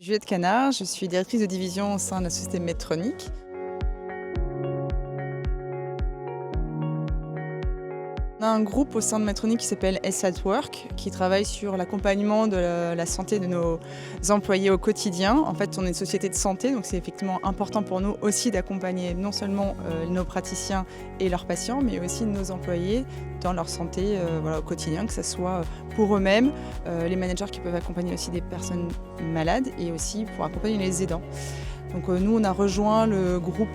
Juliette Canard, je suis directrice de division au sein de la société Medtronic. On a un groupe au sein de Medtronic qui s'appelle Health at Work, qui travaille sur l'accompagnement de la santé de nos employés au quotidien. En fait, on est une société de santé, donc c'est effectivement important pour nous aussi d'accompagner non seulement nos praticiens et leurs patients, mais aussi nos employés dans leur santé au quotidien, que ce soit pour eux-mêmes, les managers qui peuvent accompagner aussi des personnes malades et aussi pour accompagner les aidants. Donc nous, on a rejoint le groupe,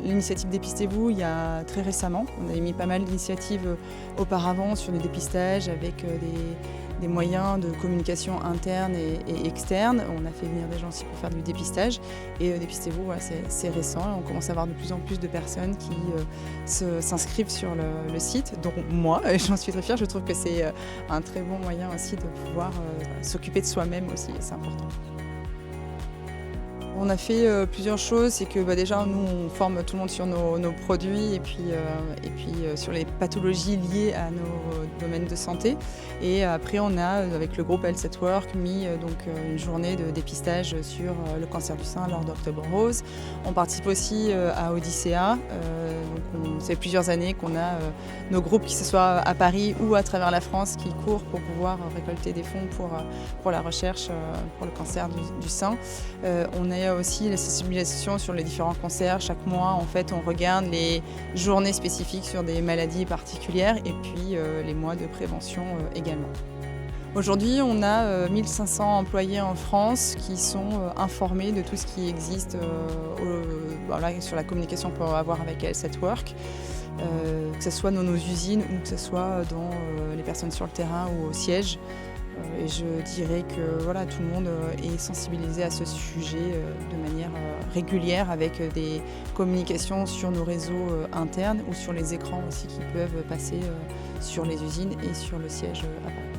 l'initiative Dépistez-vous il y a très récemment. On avait mis pas mal d'initiatives auparavant sur le dépistage avec des moyens de communication interne et externe. On a fait venir des gens aussi pour faire du dépistage. Et Dépistez-vous, voilà, c'est récent. On commence à avoir de plus en plus de personnes qui s'inscrivent sur le site, dont moi. J'en suis très fière. Je trouve que c'est un très bon moyen aussi de pouvoir s'occuper de soi-même aussi. C'est important. On a fait plusieurs choses, c'est que déjà nous on forme tout le monde sur nos produits et puis sur les pathologies liées à nos domaines de santé. Et après on a avec le groupe Health at Work mis une journée de dépistage sur le cancer du sein lors d'Octobre Rose. On participe aussi à Odyssea. Ça fait plusieurs années qu'on a nos groupes, qui ce soit à Paris ou à travers la France, qui courent pour pouvoir récolter des fonds pour la recherche pour le cancer du sein. On a aussi la sensibilisation sur les différents cancers. Chaque mois, en fait, on regarde les journées spécifiques sur des maladies particulières et puis les mois de prévention également. Aujourd'hui, on a 1500 employés en France qui sont informés de tout ce qui existe sur la communication qu'on peut avoir avec Health at Work, que ce soit dans nos usines ou que ce soit dans les personnes sur le terrain ou au siège. Et je dirais que voilà, tout le monde est sensibilisé à ce sujet de manière régulière avec des communications sur nos réseaux internes ou sur les écrans aussi qui peuvent passer sur les usines et sur le siège à Paris.